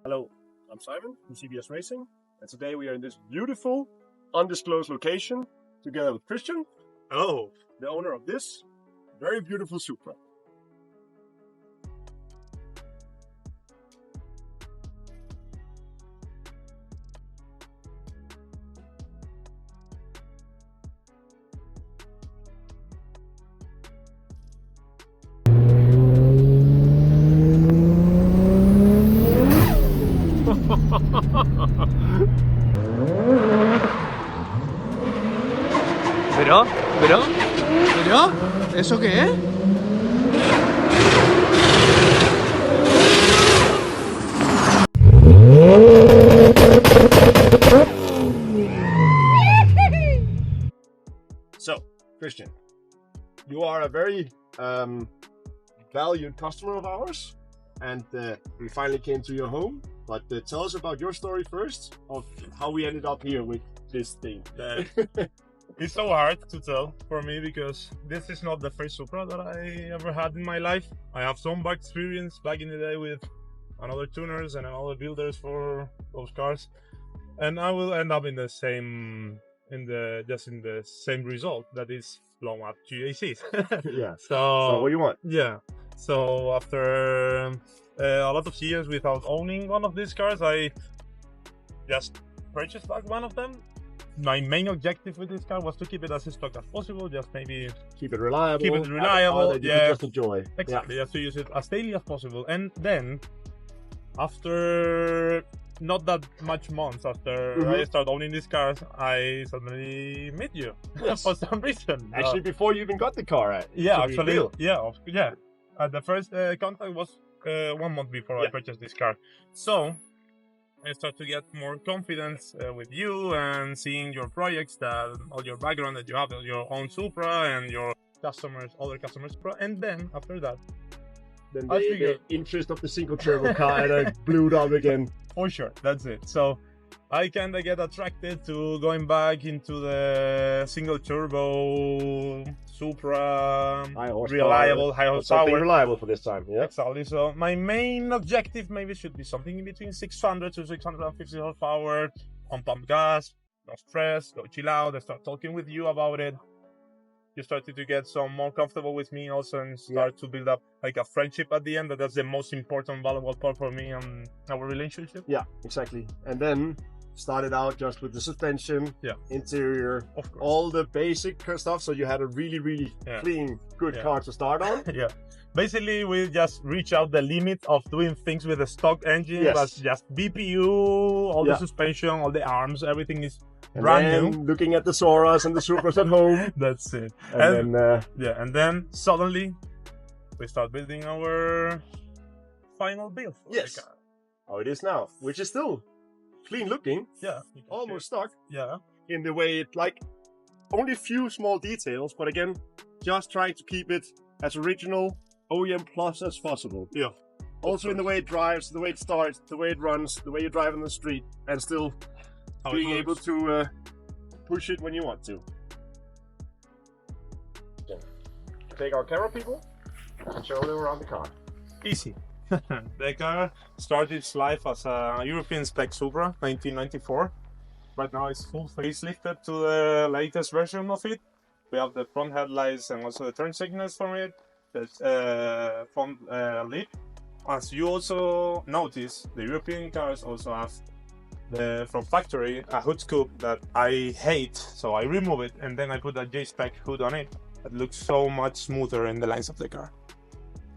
Hello, I'm Simon from CBS Racing, and today we are in this beautiful, undisclosed location together with Christian. Hello. The owner of this very beautiful Supra. ¿Pero? ¿Eso qué es? So, Christian, you are a very valued customer of ours, and we finally came to your home. But tell us about your story first, of how we ended up here with this thing. It's so hard to tell for me because this is not the first Supra that I ever had in my life. I have some back experience back in the day with another tuners and another builders for those cars, and I will end up in the same same result, that is blown up GACs. Yeah. So what do you want? Yeah. So after a lot of years without owning one of these cars, I just purchased back one of them. My main objective with this car was to keep it as stock as possible, just maybe Keep it reliable. Yeah, Just enjoy. exactly. Just to use it as daily as possible. And then, after not that much months after I started owning these cars, I suddenly met you. Yes. For some reason. Actually, before you even got the car, right? Yeah, So actually, deal. yeah. The first contact was 1 month before I purchased this car. So I start to get more confidence with you and seeing your projects, that all your background that you have, your own Supra and your other customers Supra. And then after that, Then I the figured- interest of the single turbo car and I blew it up again. for sure, that's it. So I kind of get attracted to going back into the single turbo Supra, High horsepower. reliable, high But something horsepower. reliable for this time. Yeah. Exactly. So my main objective maybe should be something in between 600 to 650 horsepower, on pump gas, no stress, go chill out. I start talking with you about it. You started to get some more comfortable with me also, and start to build up like a friendship at the end. That's the most important, valuable part for me and our relationship. Yeah, exactly. And then started out just with the suspension, interior, Of course. all the basic stuff. So you had a really clean, good car to start on. Yeah. Basically, we just reach out the limit of doing things with a stock engine. Yes. That's just BPU, all the suspension, all the arms, everything is And brand then new. looking at the Soras and the Supras at home. That's it. And then And then suddenly we start building our final build for the car. how it is now, which is still clean looking, Yeah. you can almost see stock it. Yeah. in the way it, like, only a few small details, but again, just trying to keep it as original OEM plus as possible. Yeah. Also in the way it drives, the way it starts, the way it runs, the way you drive on the street, and still being able to push it when you want to. Take our camera people and show them around the car. Easy. The car started its life as a European spec Supra, 1994. Right now it's full facelifted to the latest version of it. We have the front headlights and also the turn signals from it. The front lip. As you also notice, the European cars also have from factory a hood scoop that I hate, so I remove it and then I put a J-spec hood on it. That looks so much smoother in the lines of the car.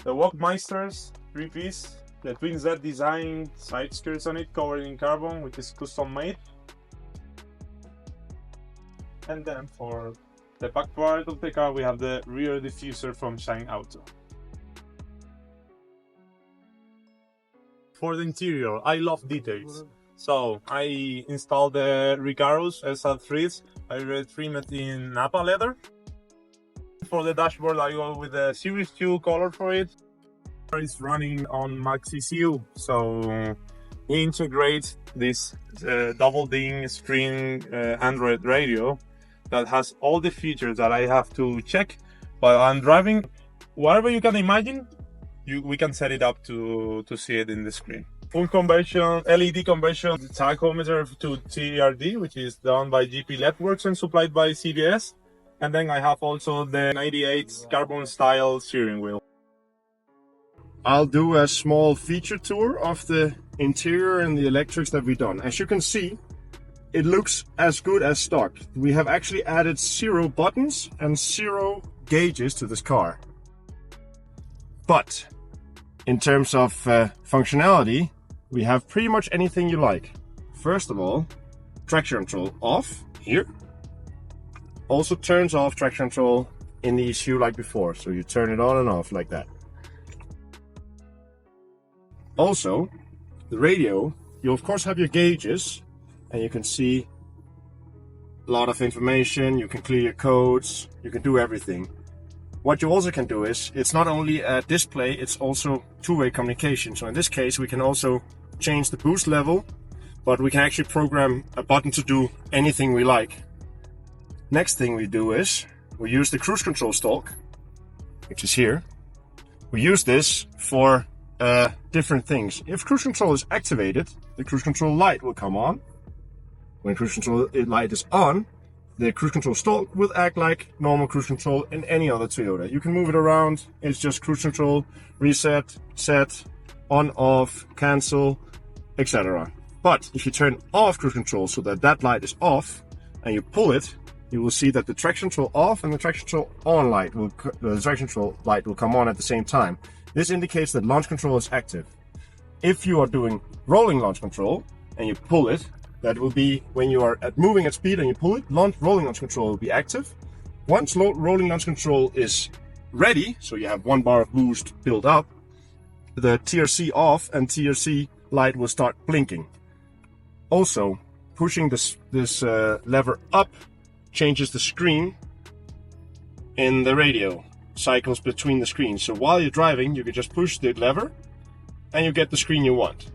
The Walkmeisters 3-piece, the Twin Z design side skirts on it covered in carbon, which is custom made. And then for the back part of the car we have the rear diffuser from Shine Auto. For the interior, I love details. So I installed the Recaros SR3s. I retrimmed in Napa leather. For the dashboard, I go with the Series 2 color for it. It's running on Max ECU, so we integrate this double ding screen Android radio that has all the features that I have to check while I'm driving. Whatever you can imagine, we can set it up to see it in the screen. full conversion, LED conversion tachometer to TRD, which is done by GP Networks and supplied by CBS. And then I have also the 98 carbon style steering wheel. I'll do a small feature tour of the interior and the electrics that we've done. As you can see, it looks as good as stock. We have actually added 0 buttons and 0 gauges to this car. But in terms of functionality, we have pretty much anything you like. First of all, traction control off here. Also turns off traction control in the ECU like before. So you turn it on and off like that. Also, the radio, you of course have your gauges and you can see a lot of information. You can clear your codes, you can do everything. What you also can do is, it's not only a display, it's also two-way communication. So in this case, we can also change the boost level, but we can actually program a button to do anything we like. Next thing we do is, we use the cruise control stalk, which is here. We use this for different things. If cruise control is activated, the cruise control light will come on. When cruise control light is on, the cruise control stalk will act like normal cruise control in any other Toyota. You can move it around. It's just cruise control, reset, set, on, off, cancel, etc. But if you turn off cruise control so that that light is off and you pull it, you will see that the traction control off and the traction control on light will come on at the same time. This indicates that launch control is active. If you are doing rolling launch control and you pull it, that will be when you are moving at speed and you pull it, rolling launch control will be active. Once rolling launch control is ready, so you have 1 bar of boost built up, the TRC off and TRC light will start blinking. Also, pushing this lever up changes the screen in the radio, cycles between the screens. So while you're driving, you can just push the lever and you get the screen you want.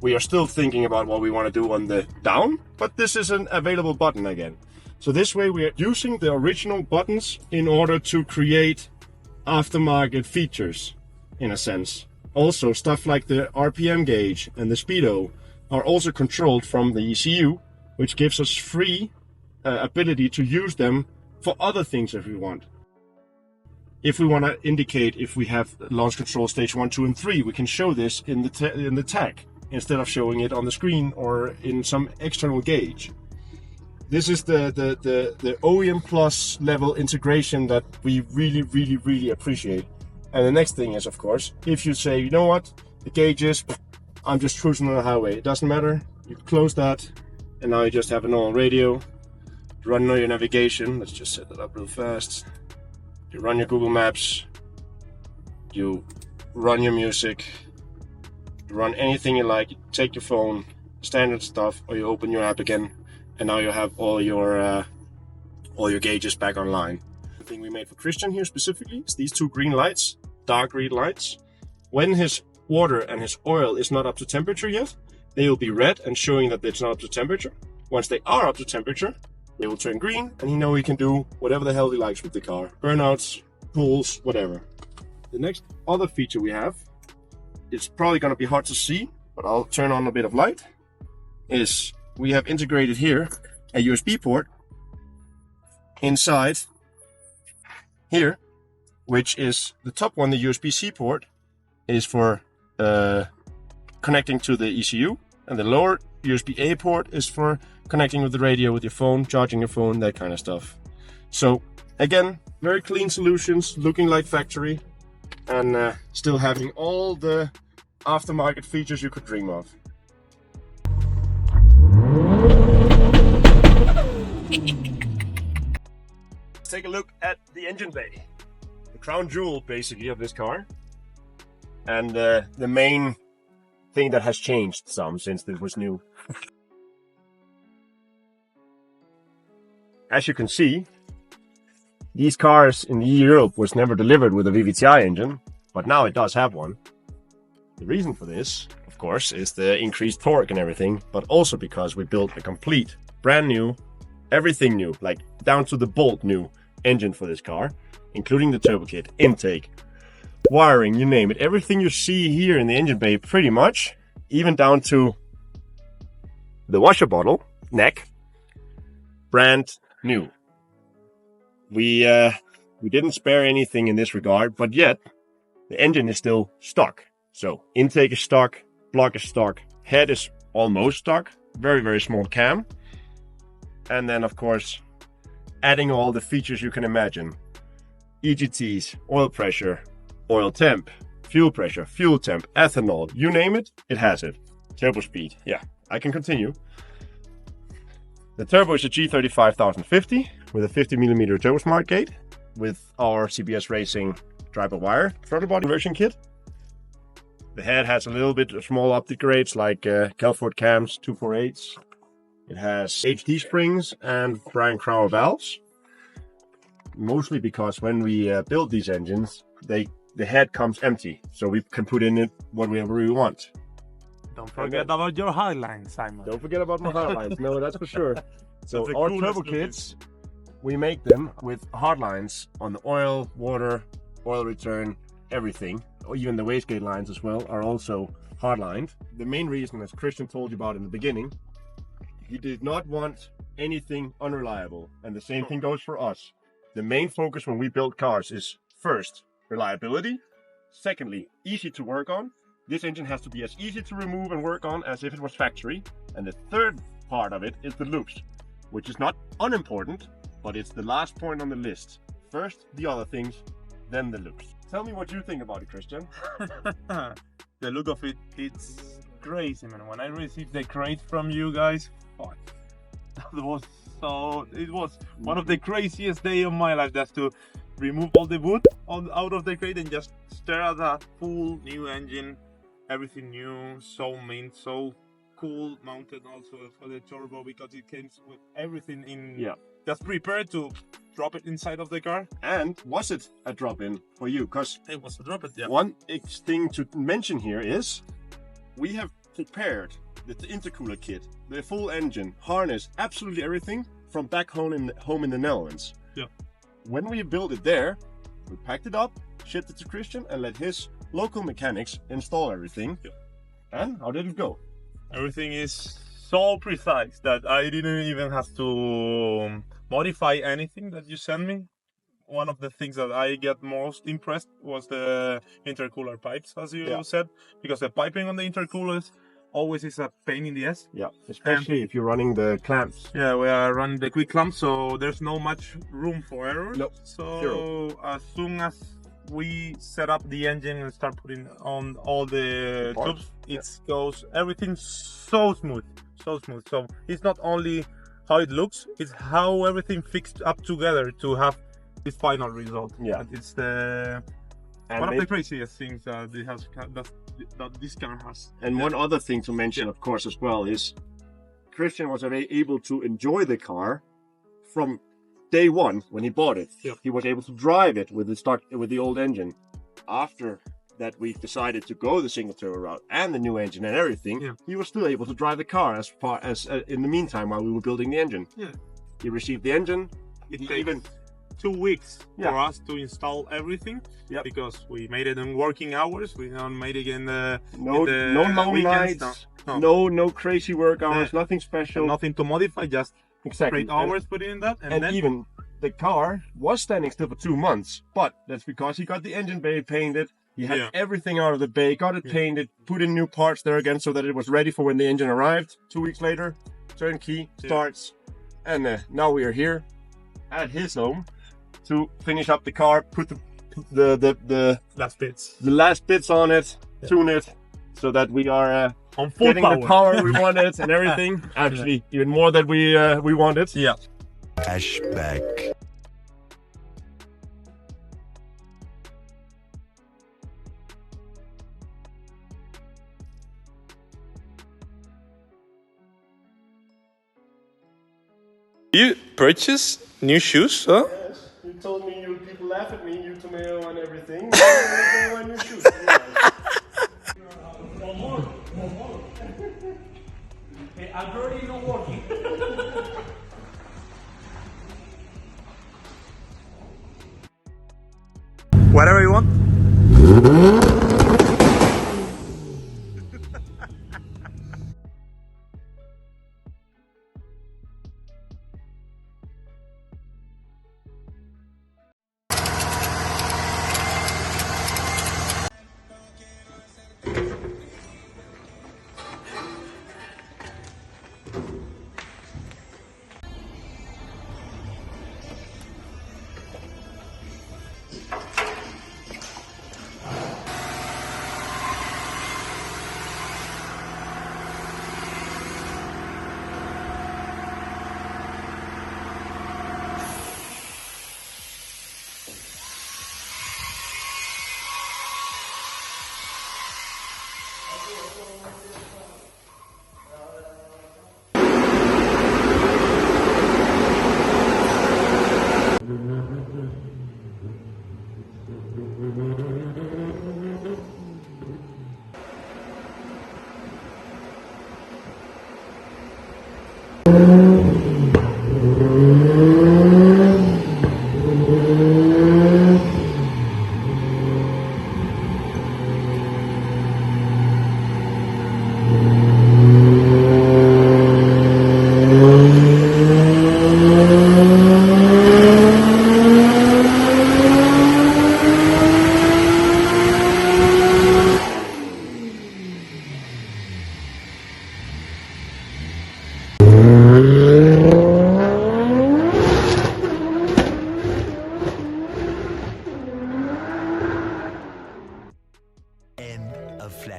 We are still thinking about what we want to do on the down, but this is an available button again. So this way we are using the original buttons in order to create aftermarket features, in a sense. Also, stuff like the RPM gauge and the speedo are also controlled from the ECU, which gives us free ability to use them for other things if we want. If we want to indicate if we have launch control stage 1, 2, and 3, we can show this in the tag, instead of showing it on the screen or in some external gauge. This is the OEM Plus level integration that we really appreciate. And the next thing is, of course, if you say, you know what, the gauges, I'm just cruising on the highway, it doesn't matter, you close that, and now you just have a normal radio. You run your navigation, let's just set that up real fast. You run your Google Maps, you run your music, run anything you like, you take your phone, standard stuff, or you open your app again, and now you have all your gauges back online. The thing we made for Christian here specifically is these 2 green lights, dark green lights. When his water and his oil is not up to temperature yet, they will be red and showing that it's not up to temperature. Once they are up to temperature, they will turn green, and he can do whatever the hell he likes with the car. Burnouts, pulls, whatever. The next other feature we have, it's probably going to be hard to see, but I'll turn on a bit of light, is we have integrated here a USB port inside here, which is the top one, the USB-C port, is for connecting to the ECU, and the lower USB-A port is for connecting with the radio, with your phone, charging your phone, that kind of stuff. So again, very clean solutions, looking like factory, and still having all the aftermarket features you could dream of. Let's take a look at the engine bay, the crown jewel basically of this car, and the main thing that has changed some since this was new. As you can see, these cars in Europe was never delivered with a VVTi engine, but now it does have one. The reason for this, of course, is the increased torque and everything, but also because we built a complete, brand new, everything new, like down to the bolt new engine for this car, including the turbo kit, intake, wiring, you name it. Everything you see here in the engine bay pretty much even down to the washer bottle neck, brand new. We didn't spare anything in this regard, but yet the engine is still stock. So intake is stock, block is stock, head is almost stock, very, very small cam. And then of course, adding all the features you can imagine. EGTs, oil pressure, oil temp, fuel pressure, fuel temp, ethanol, you name it, it has it. Turbo speed, yeah, I can continue. The turbo is a G35050 with a 50mm turbo smart gate with our CBS Racing drive-by-wire throttle body conversion kit. The head has a little bit of small upgrades like Kelford cams, 248s. It has HD springs and Brian Crower valves. Mostly because when we build these engines, the head comes empty, so we can put in it whatever we want. Don't forget about your hardlines, Simon. Don't forget about my hardlines. No, that's for sure. So our turbo kits, we make them with hardlines on the oil, water, oil return, everything. Or even the wastegate lines as well are also hardlined. The main reason, as Christian told you about in the beginning, he did not want anything unreliable, and the same thing goes for us. The main focus when we build cars is first, reliability. Secondly, easy to work on. This engine has to be as easy to remove and work on as if it was factory. And the third part of it is the loops, which is not unimportant, but it's the last point on the list. First, the other things, then the loops. Tell me what you think about it, Christian. The look of it, it's crazy, man. When I received the crate from you guys, fuck. It was one of the craziest days of my life, just to remove all the wood out of the crate and just stare at that full new engine. Everything new, so mint, so cool, mounted also for the turbo because it came with everything in. Yeah. Just prepared to drop it inside of the car. And was it a drop-in for you? Because it was a drop-in, yeah. One thing to mention here is we have prepared the intercooler kit, the full engine, harness, absolutely everything from back home in the Netherlands. Yeah. When we built it there, we packed it up, shipped it to Christian, and let his local mechanics install everything. Yeah. And how did it go? Everything is so precise that I didn't even have to modify anything that you sent me. One of the things that I get most impressed was the intercooler pipes, as you said, because the piping on the intercoolers always is a pain in the ass. Yeah, especially if you're running the clamps. Yeah, we are running the quick clamp, so there's no much room for error. Nope. So Zero. As soon as we set up the engine and start putting on all the tubes, it goes everything so smooth. So it's not only how it looks, it's how everything fixed up together to have this final result. Yeah, and it's one of the craziest things that this car has. And one other thing to mention, of course, as well, is Christian was able to enjoy the car from day one when he bought it. Yeah. He was able to drive it with the old engine. After that, we decided to go the single turbo route and the new engine and everything. Yeah. He was still able to drive the car as far as in the meantime while we were building the engine. Yeah. He received the engine. It takes 2 weeks for us to install everything. Yeah. Because we made it in working hours. We don't made it in the no long weekends, nights. No crazy work hours. Nothing special. And nothing to modify. Just straight hours put in that. And then even the car was standing still for 2 months, but that's because he got the engine bay painted. He had everything out of the bay, got it painted, put in new parts there again so that it was ready for when the engine arrived. 2 weeks later, turnkey, starts, and now we are here at his home to finish up the car, put the last bits on it, tune it, so that we are on full getting the power we wanted and everything. Actually, even more than we wanted. Yeah. Flashback. You purchase new shoes, huh? Yes, you told me people laugh at me, you tomato and everything. Go on your shoes. One more. Hey, I'm already not working. Whatever you want.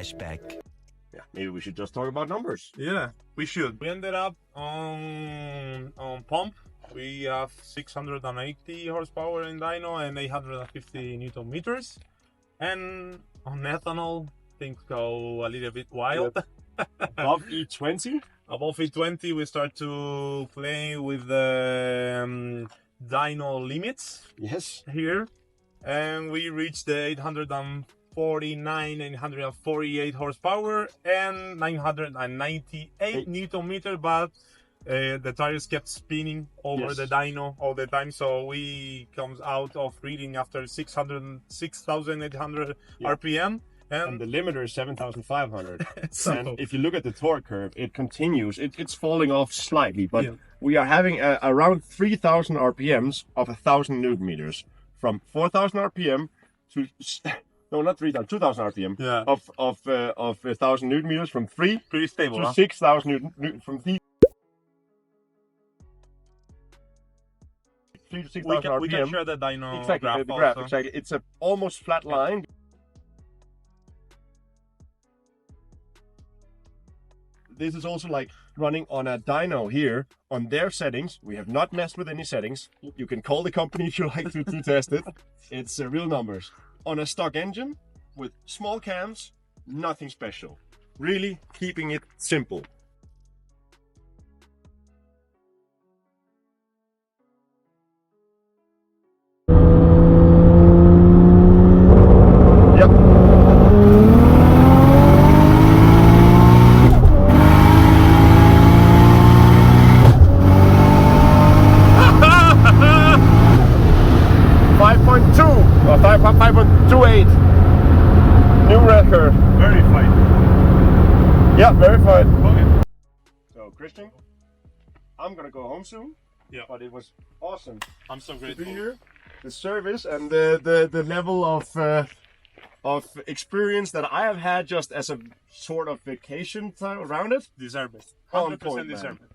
Flashback. Yeah, maybe we should just talk about numbers. Yeah, we should. We ended up on pump. We have 680 horsepower in dyno and 850 newton meters. And on ethanol, things go a little bit wild. Above E20? Above E20, we start to play with the dyno limits Yes. here. And we reached the 849, 848 horsepower and 998 newton meter, but the tires kept spinning over the dyno all the time, so we comes out of reading after 6,800 RPM. And the limiter is 7,500. So, and if you look at the torque curve, it continues. It's falling off slightly, but we are having around 3,000 RPMs of 1,000 newton meters. From 4,000 RPM to no, not 3,000, 2,000 RPM of 1,000 newton meters from 3 pretty stable, to 6,000 newton from 3 to 6,000 RPM. We can share the dyno Exactly, graph the graph. also. Exactly, it's a almost flat line. This is also like running on a dyno here on their settings. We have not messed with any settings. You can call the company if you like to test it. It's real numbers. On a stock engine with small cams, nothing special. Really keeping it simple. Yep. 5.28. New record. Verified. Yeah, verified. Okay. So, Christian, I'm gonna go home soon. Yeah. But it was awesome I'm so to grateful. be here. The service and the level of experience that I have had just as a sort of vacation time around it. Deserve it. On 100% point, man. deserve it.